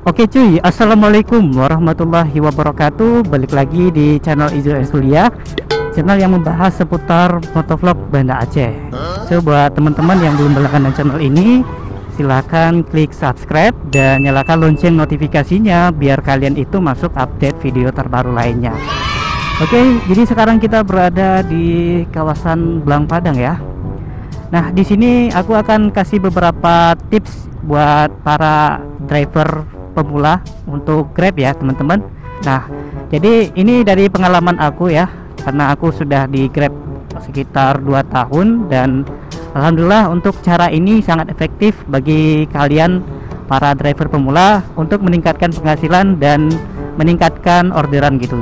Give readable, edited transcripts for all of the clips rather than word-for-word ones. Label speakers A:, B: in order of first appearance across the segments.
A: Oke cuy, assalamualaikum warahmatullahi wabarakatuh. Balik lagi di channel Izul Kuliah, channel yang membahas seputar motovlog Banda Aceh. So buat teman-teman yang belum berlangganan channel ini, silahkan klik subscribe dan nyalakan lonceng notifikasinya biar kalian itu masuk update video terbaru lainnya. Oke, jadi sekarang kita berada di kawasan Belang Padang ya. Nah, di sini aku akan kasih beberapa tips buat para driver pemula untuk Grab ya teman-teman. Nah, jadi ini dari pengalaman aku ya, karena aku sudah di Grab sekitar 2 tahun dan alhamdulillah untuk cara ini sangat efektif bagi kalian para driver pemula untuk meningkatkan penghasilan dan meningkatkan orderan gitu.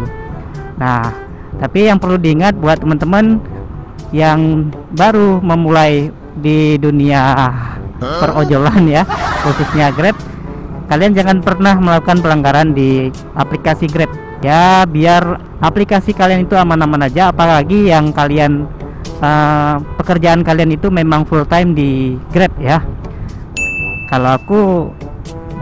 A: Nah, tapi yang perlu diingat buat teman-teman yang baru memulai di dunia perojolan ya, khususnya Grab, kalian jangan pernah melakukan pelanggaran di aplikasi Grab ya, biar aplikasi kalian itu aman-aman aja. Apalagi yang kalian pekerjaan kalian itu memang full time di Grab ya. Kalau aku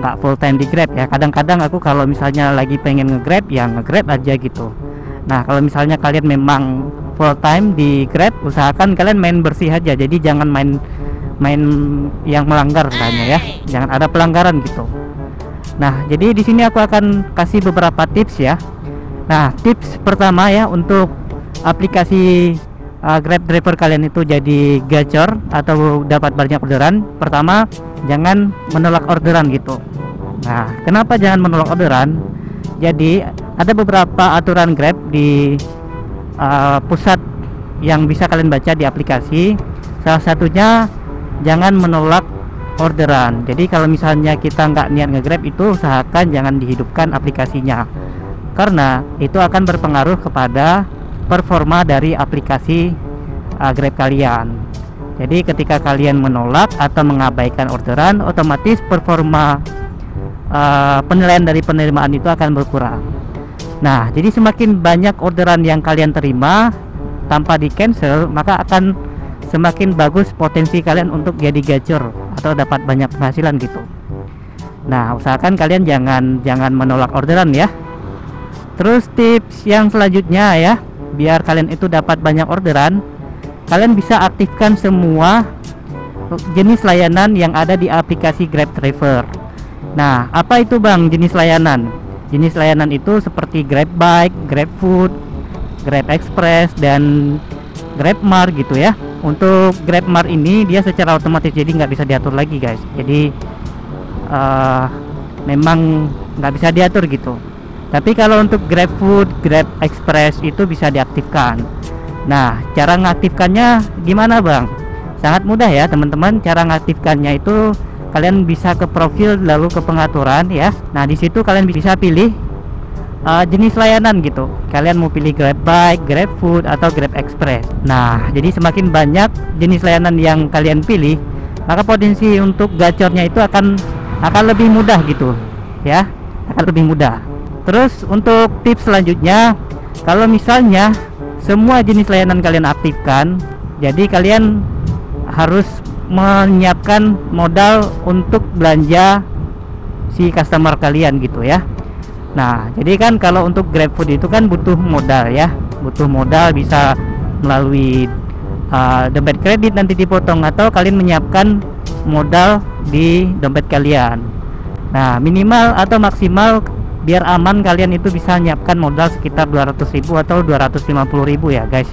A: nggak full time di Grab ya, kadang-kadang aku kalau misalnya lagi pengen nge-Grab ya nge-Grab aja gitu. Nah, kalau misalnya kalian memang full time di Grab, usahakan kalian main bersih aja. Jadi jangan main yang melanggar katanya ya. Jangan ada pelanggaran gitu. Nah, jadi di sini aku akan kasih beberapa tips ya. Nah, tips pertama ya untuk aplikasi Grab driver kalian itu jadi gacor atau dapat banyak orderan. Pertama, jangan menolak orderan gitu. Nah, kenapa jangan menolak orderan? Jadi ada beberapa aturan Grab di pusat yang bisa kalian baca di aplikasi. Salah satunya jangan menolak orderan. Jadi kalau misalnya kita nggak niat nge-Grab itu, usahakan jangan dihidupkan aplikasinya, karena itu akan berpengaruh kepada performa dari aplikasi Grab kalian. Jadi ketika kalian menolak atau mengabaikan orderan, otomatis performa penilaian dari penerimaan itu akan berkurang. Nah, jadi semakin banyak orderan yang kalian terima tanpa di cancel, maka akan semakin bagus potensi kalian untuk jadi gacor atau dapat banyak penghasilan gitu. Nah, usahakan kalian jangan menolak orderan ya. Terus tips yang selanjutnya ya, biar kalian itu dapat banyak orderan, kalian bisa aktifkan semua jenis layanan yang ada di aplikasi Grab Driver. Nah, apa itu Bang jenis layanan? Jenis layanan itu seperti Grab Bike, Grab Food, Grab Express, dan Grab Mart gitu ya. Untuk Grab Mart ini dia secara otomatis, jadi nggak bisa diatur lagi guys. Jadi memang nggak bisa diatur gitu. Tapi kalau untuk Grab Food, Grab Express itu bisa diaktifkan. Nah, cara mengaktifkannya gimana Bang? Sangat mudah ya teman-teman. Cara mengaktifkannya itu kalian bisa ke profil lalu ke pengaturan ya. Nah, di situ kalian bisa pilih jenis layanan gitu. Kalian mau pilih Grab Bike, Grab Food, atau Grab Express. Nah, jadi semakin banyak jenis layanan yang kalian pilih, maka potensi untuk gacornya itu akan lebih mudah gitu ya, akan lebih mudah. Terus untuk tips selanjutnya, kalau misalnya semua jenis layanan kalian aktifkan, jadi kalian harus menyiapkan modal untuk belanja si customer kalian gitu ya. Nah, jadi kan kalau untuk GrabFood itu kan butuh modal ya, butuh modal, bisa melalui dompet kredit nanti dipotong, atau kalian menyiapkan modal di dompet kalian. Nah, minimal atau maksimal biar aman kalian itu bisa menyiapkan modal sekitar 200.000 atau 250.000 ya guys.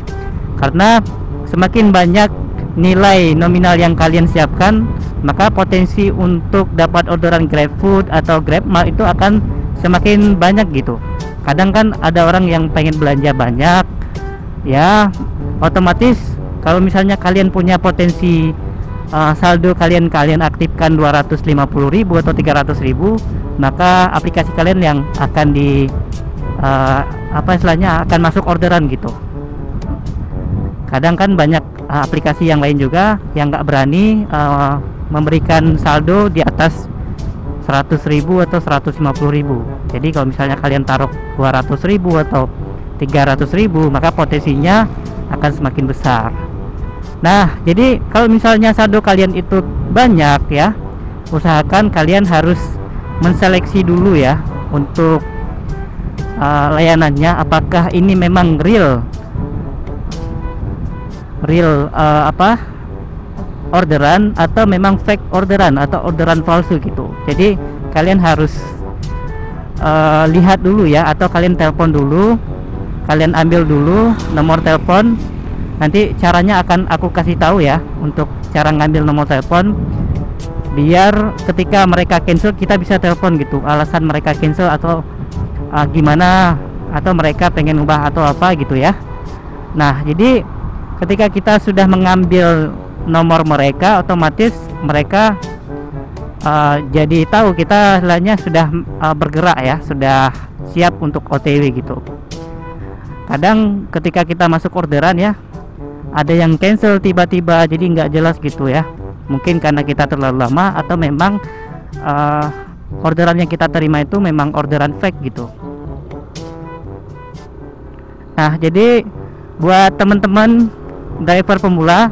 A: Karena semakin banyak nilai nominal yang kalian siapkan, maka potensi untuk dapat orderan GrabFood atau GrabMart itu akan semakin banyak gitu. Kadang kan ada orang yang pengen belanja banyak ya, otomatis kalau misalnya kalian punya potensi saldo kalian aktifkan 250.000 atau 300.000, maka aplikasi kalian yang akan akan masuk orderan gitu. Kadang kan banyak aplikasi yang lain juga yang nggak berani memberikan saldo di atas 100.000 atau 150.000. Jadi kalau misalnya kalian taruh 200.000 atau 300.000, maka potensinya akan semakin besar. Nah, jadi kalau misalnya saldo kalian itu banyak ya, usahakan kalian harus menseleksi dulu ya untuk layanannya, apakah ini memang real orderan atau memang fake orderan atau orderan palsu gitu. Jadi kalian harus lihat dulu ya, atau kalian telepon dulu, kalian ambil dulu nomor telepon. Nanti caranya akan aku kasih tahu ya, untuk cara ngambil nomor telepon, biar ketika mereka cancel kita bisa telepon gitu, alasan mereka cancel atau gimana, atau mereka pengen ubah atau apa gitu ya. Nah, jadi ketika kita sudah mengambil nomor mereka, otomatis mereka jadi tahu kita istilahnya sudah bergerak ya, sudah siap untuk OTW gitu. Kadang ketika kita masuk orderan ya, ada yang cancel tiba-tiba, jadi nggak jelas gitu ya. Mungkin karena kita terlalu lama, atau memang orderan yang kita terima itu memang orderan fake gitu. Nah, jadi buat teman-teman driver pemula,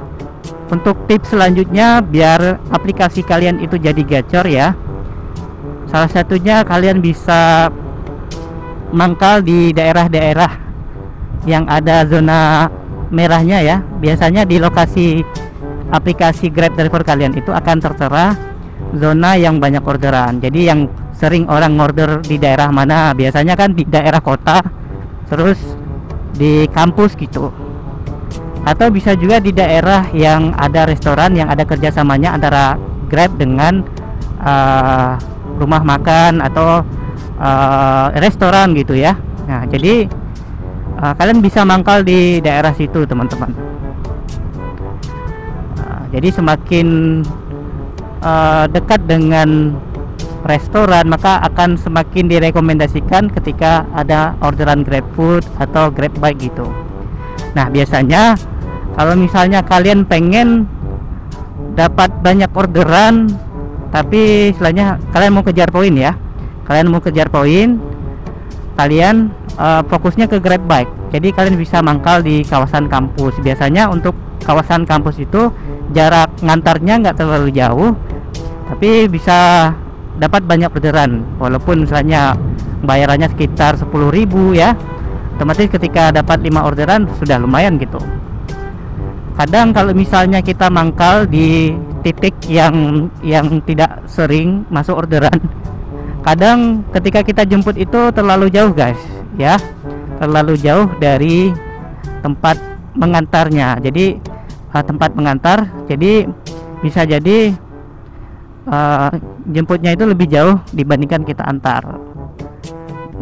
A: untuk tips selanjutnya biar aplikasi kalian itu jadi gacor ya, salah satunya kalian bisa mangkal di daerah-daerah yang ada zona merahnya ya. Biasanya di lokasi aplikasi Grab driver kalian itu akan tertera zona yang banyak orderan. Jadi yang sering orang order di daerah mana, biasanya kan di daerah kota, terus di kampus gitu, atau bisa juga di daerah yang ada restoran, yang ada kerjasamanya antara Grab dengan rumah makan atau restoran gitu ya. Nah, jadi kalian bisa mangkal di daerah situ teman-teman. Jadi semakin dekat dengan restoran, maka akan semakin direkomendasikan ketika ada orderan GrabFood atau GrabBike gitu. Nah, biasanya kalau misalnya kalian pengen dapat banyak orderan, tapi istilahnya kalian mau kejar poin ya, kalian fokusnya ke GrabBike. Jadi kalian bisa mangkal di kawasan kampus. Biasanya untuk kawasan kampus itu jarak ngantarnya nggak terlalu jauh, tapi bisa dapat banyak orderan. Walaupun misalnya bayarannya sekitar 10.000 ya, otomatis ketika dapat 5 orderan sudah lumayan gitu. Kadang kalau misalnya kita mangkal di titik yang tidak sering masuk orderan, kadang ketika kita jemput itu terlalu jauh guys ya, terlalu jauh dari tempat mengantarnya. Jadi tempat mengantar, jadi bisa jadi jemputnya itu lebih jauh dibandingkan kita antar.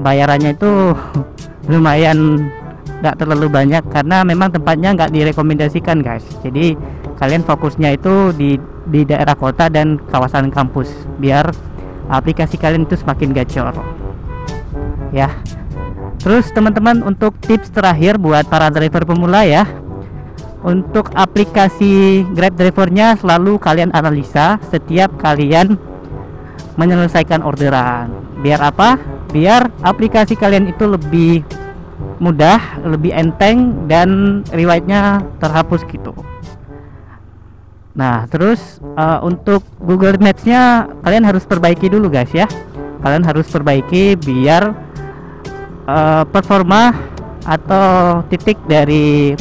A: Bayarannya itu lumayan nggak terlalu banyak, karena memang tempatnya nggak direkomendasikan guys. Jadi kalian fokusnya itu di daerah kota dan kawasan kampus, biar aplikasi kalian itu semakin gacor ya. Terus teman-teman, untuk tips terakhir buat para driver pemula ya, untuk aplikasi Grab drivernya selalu kalian analisa setiap kalian menyelesaikan orderan. Biar apa? Biar aplikasi kalian itu lebih mudah, lebih enteng, dan riwayatnya terhapus gitu. Nah, terus untuk Google Maps-nya kalian harus perbaiki dulu guys ya. Kalian harus perbaiki biar performa atau titik dari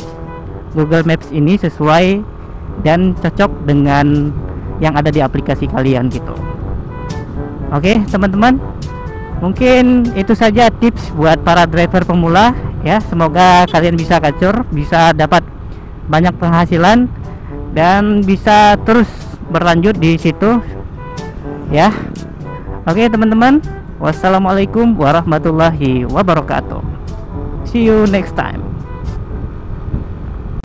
A: Google Maps ini sesuai dan cocok dengan yang ada di aplikasi kalian gitu. Oke teman-teman, mungkin itu saja tips buat para driver pemula ya. Semoga kalian bisa gacor, bisa dapat banyak penghasilan, dan bisa terus berlanjut di situ ya. Oke teman-teman, wassalamualaikum warahmatullahi wabarakatuh. See you next time.